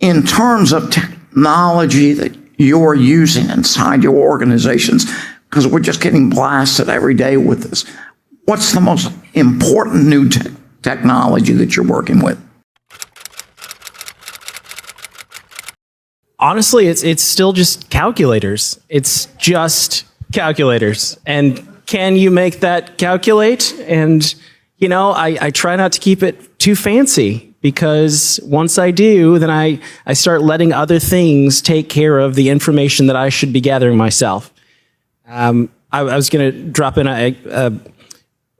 in terms of technology that you're using inside your organizations, because we're just getting blasted every day with this, what's the most important new technology that you're working with? Honestly, it's still just calculators. It's just calculators. And can you make that calculate? And, you know, I try not to keep it too fancy, because once I do, then I start letting other things take care of the information that I should be gathering myself. I was going to drop in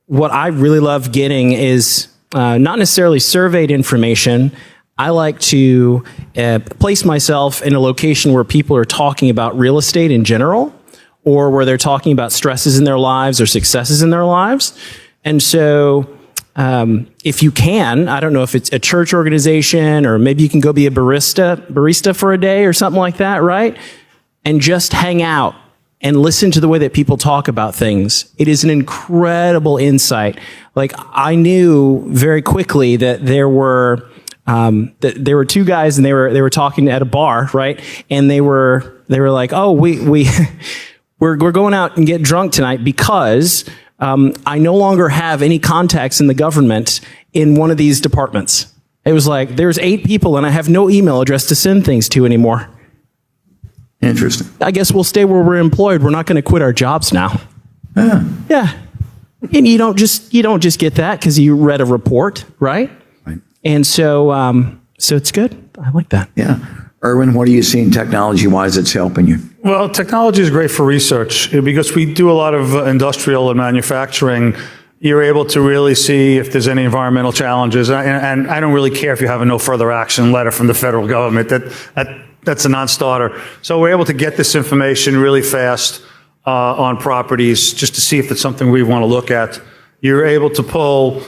what I really love getting is not necessarily surveyed information. I like to place myself in a location where people are talking about real estate in general, or where they're talking about stresses in their lives or successes in their lives. And so if you can, I don't know if it's a church organization, or maybe you can go be a barista for a day or something like that, right? And just hang out and listen to the way that people talk about things. It is an incredible insight. Like, I knew very quickly that there were two guys, and they were talking at a bar, right? And they were like, "Oh, we're going out and get drunk tonight because I no longer have any contacts in the government in one of these departments." It was like, there's 8 people and I have no email address to send things to anymore. Interesting. I guess we'll stay where we're employed. We're not going to quit our jobs now. Yeah. And you don't just get that because you read a report, right? Right. And so it's good. I like that. Yeah. Erwin, what are you seeing technology-wise that's helping you? Well, technology is great for research because we do a lot of industrial and manufacturing. You're able to really see if there's any environmental challenges. And I don't really care if you have a no further action letter from the federal government. That's a non-starter. So we're able to get this information really fast on properties just to see if it's something we want to look at. You're able to pull,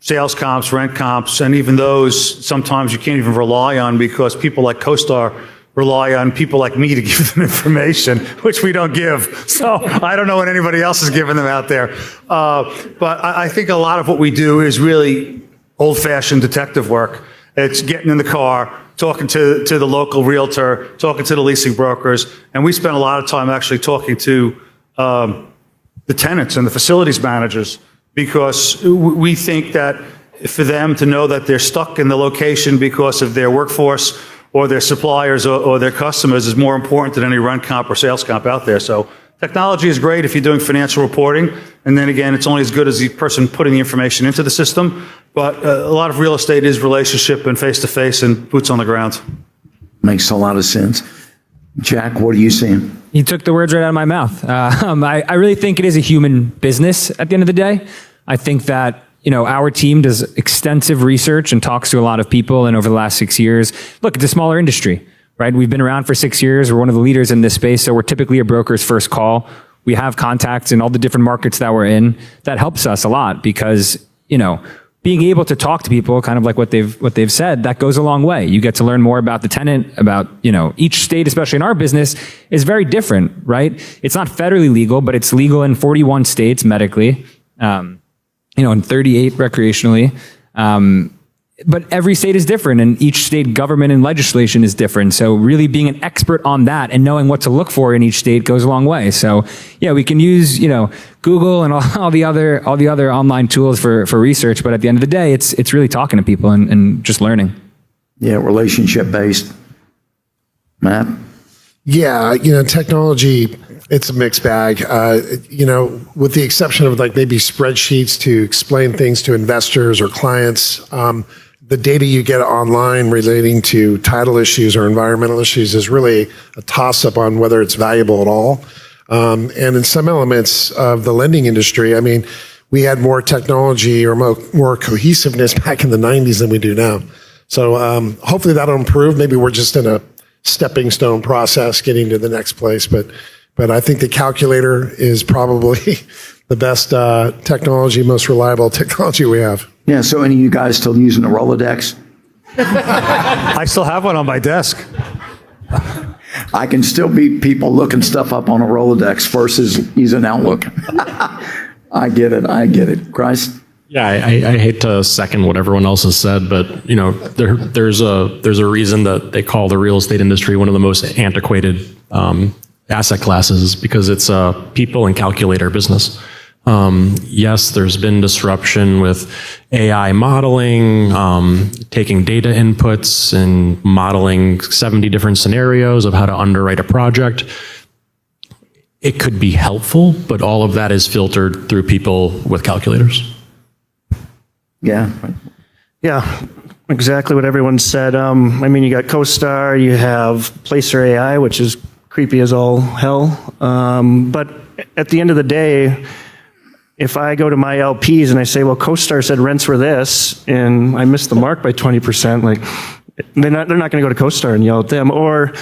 sales comps, rent comps, and even those sometimes you can't even rely on because people like CoStar rely on people like me to give them information, which we don't give. So I don't know what anybody else is giving them out there. But I think a lot of what we do is really old-fashioned detective work. It's getting in the car, talking to the local realtor, talking to the leasing brokers, and we spend a lot of time actually talking to the tenants and the facilities managers, because we think that for them to know that they're stuck in the location because of their workforce or their suppliers or their customers is more important than any rent comp or sales comp out there. So technology is great if you're doing financial reporting, and then again, it's only as good as the person putting the information into the system. But a lot of real estate is relationship and face-to-face and boots on the ground. Makes a lot of sense. Jack, what are you seeing? You took the words right out of my mouth. I really think it is a human business at the end of the day. I think that our team does extensive research and talks to a lot of people. And over the last 6 years, look, it's a smaller industry, right? We've been around for 6 years. We're one of the leaders in this space. So we're typically a broker's first call. We have contacts in all the different markets that we're in. That helps us a lot because, being able to talk to people, kind of like what they've said, that goes a long way. You get to learn more about the tenant, about, each state, especially in our business, is very different, right? It's not federally legal, but it's legal in 41 states medically, and 38 recreationally. But every state is different, and each state government and legislation is different. So really being an expert on that and knowing what to look for in each state goes a long way. So yeah, we can use, Google and all the other online tools for research. But at the end of the day, it's really talking to people and just learning. Yeah, relationship based. Matt? Yeah, technology, it's a mixed bag. With the exception of maybe spreadsheets to explain things to investors or clients, the data you get online relating to title issues or environmental issues is really a toss-up on whether it's valuable at all. And in some elements of the lending industry, we had more technology or more cohesiveness back in the 90s than we do now. So hopefully that'll improve. Maybe we're just in a stepping stone process getting to the next place. But I think the calculator is probably the best technology, most reliable technology we have. Yeah, so any of you guys still using a Rolodex? I still have one on my desk. I can still beat people looking stuff up on a Rolodex versus using Outlook. I get it. Christ? Yeah, I hate to second what everyone else has said, but there's a reason that they call the real estate industry one of the most antiquated asset classes, because it's a people and calculator business. Yes, there's been disruption with AI modeling, taking data inputs and modeling 70 different scenarios of how to underwrite a project. It could be helpful, but all of that is filtered through people with calculators. Yeah. Yeah, exactly what everyone said. I mean, you got CoStar, you have Placer AI, which is creepy as all hell. But at the end of the day, if I go to my LPs and I say, well, CoStar said rents were this, and I missed the mark by 20%, like, they're not going to go to CoStar and yell at them. Or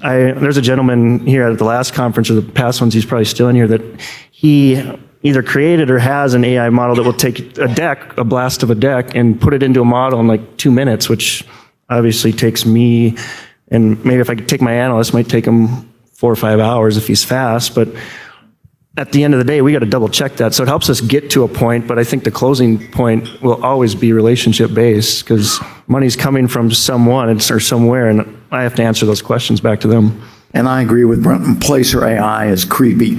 there's a gentleman here at the last conference, or the past ones, he's probably still in here, that he either created or has an AI model that will take a blast of a deck, and put it into a model in like 2 minutes, which obviously takes me, and maybe if I could take my analyst, might take him 4 or 5 hours if he's fast. But at the end of the day, we got to double check that. So it helps us get to a point, but I think the closing point will always be relationship based, because money's coming from someone or somewhere, and I have to answer those questions back to them. And I agree with Brenton. Placer AI is creepy.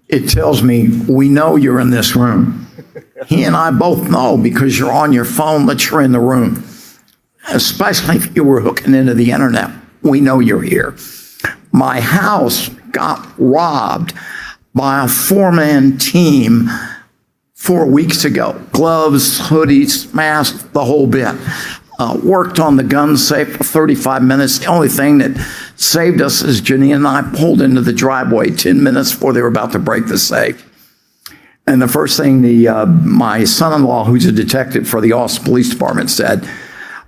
It tells me, we know you're in this room. He and I both know, because you're on your phone, that you're in the room. Especially if you were hooking into the internet. We know you're here. My house got robbed by a 4-man team 4 weeks ago. Gloves, hoodies, masks, the whole bit. Worked on the gun safe for 35 minutes. The only thing that saved us is Janine and I pulled into the driveway 10 minutes before they were about to break the safe. And the first thing my son-in-law, who's a detective for the Austin Police Department, said,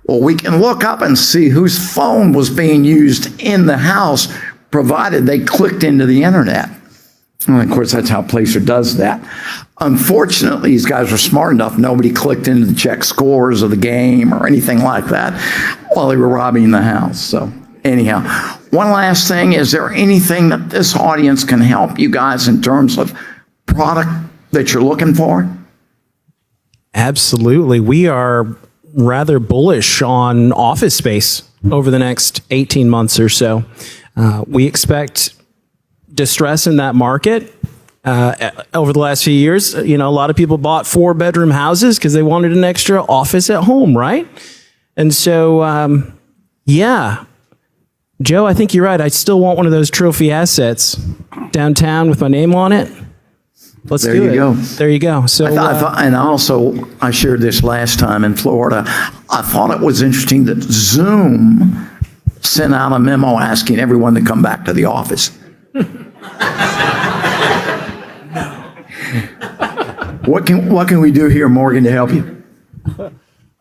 well, we can look up and see whose phone was being used in the house, provided they clicked into the internet. And of course, that's how Placer does that. Unfortunately, these guys were smart enough. Nobody clicked in to check scores of the game or anything like that while they were robbing the house. So anyhow, one last thing. Is there anything that this audience can help you guys in terms of product that you're looking for? Absolutely. We are rather bullish on office space over the next 18 months or so. We expect distress in that market. Over the last few years, a lot of people bought 4-bedroom houses because they wanted an extra office at home, right? And so, yeah, Joe, I think you're right. I still want one of those trophy assets downtown with my name on it. Let's do it. There you go. There you go. So, and also, I shared this last time in Florida. I thought it was interesting that Zoom sent out a memo asking everyone to come back to the office. What can we do here, Morgan, to help you?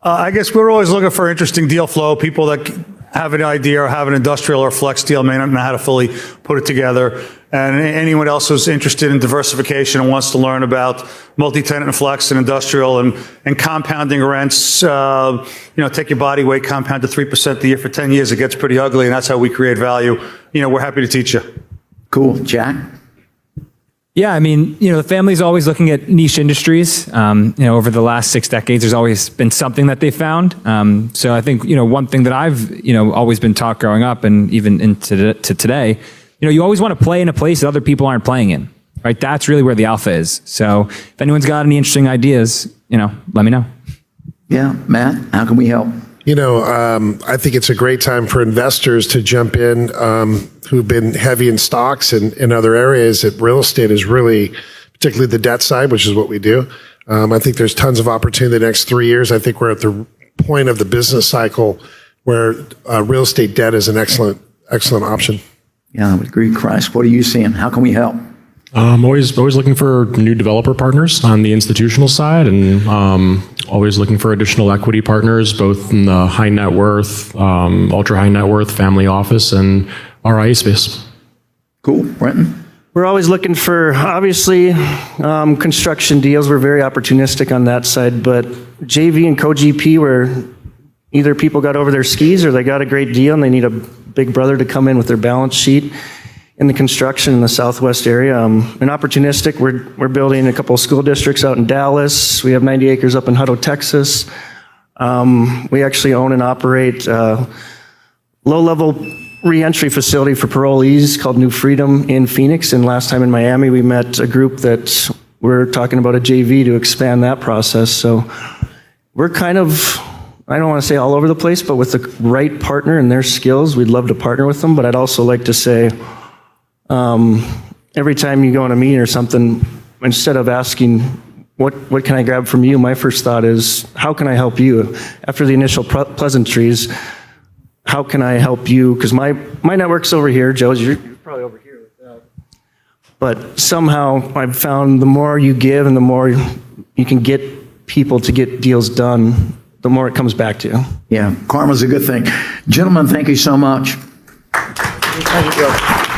I guess we're always looking for interesting deal flow. People that have an idea or have an industrial or flex deal may not know how to fully put it together. And anyone else who's interested in diversification and wants to learn about multi-tenant and flex and industrial and compounding rents, take your body weight, compound to 3% a year for 10 years. It gets pretty ugly, and that's how we create value. We're happy to teach you. Cool. Jack? Yeah, I mean, the family's always looking at niche industries. Over the last 6 decades, there's always been something that they found. So I think, one thing that I've, always been taught growing up and even into today, you always want to play in a place that other people aren't playing in, right? That's really where the alpha is. So if anyone's got any interesting ideas, let me know. Yeah, Matt, how can we help? I think it's a great time for investors to jump in who've been heavy in stocks and in other areas. That real estate is really, particularly the debt side, which is what we do. I think there's tons of opportunity the next 3 years. I think we're at the point of the business cycle where real estate debt is an excellent option. Yeah, I would agree. Christ, what are you seeing? How can we help? I'm always looking for new developer partners on the institutional side, and always looking for additional equity partners, both in the high net worth, ultra high net worth, family office, and RIA space. Cool. Brenton? We're always looking for, obviously, construction deals. We're very opportunistic on that side, but JV and co-GP, where either people got over their skis or they got a great deal and they need a big brother to come in with their balance sheet. in the construction in the southwest area. And opportunistic, we're building a couple of school districts out in Dallas. We have 90 acres up in Hutto, Texas. We actually own and operate a low-level reentry facility for parolees called New Freedom in Phoenix. And last time in Miami, we met a group that we're talking about a JV to expand that process. So we're kind of, I don't want to say all over the place, but with the right partner and their skills, we'd love to partner with them. But I'd also like to say, every time you go on a meeting or something, instead of asking, what can I grab from you? My first thought is, how can I help you? After the initial pleasantries, how can I help you? Because my network's over here, Joe's, you're probably over here with that. But somehow I've found the more you give and the more you can get people to get deals done, the more it comes back to you. Yeah, karma's a good thing. Gentlemen, thank you so much. Thank you, Joe.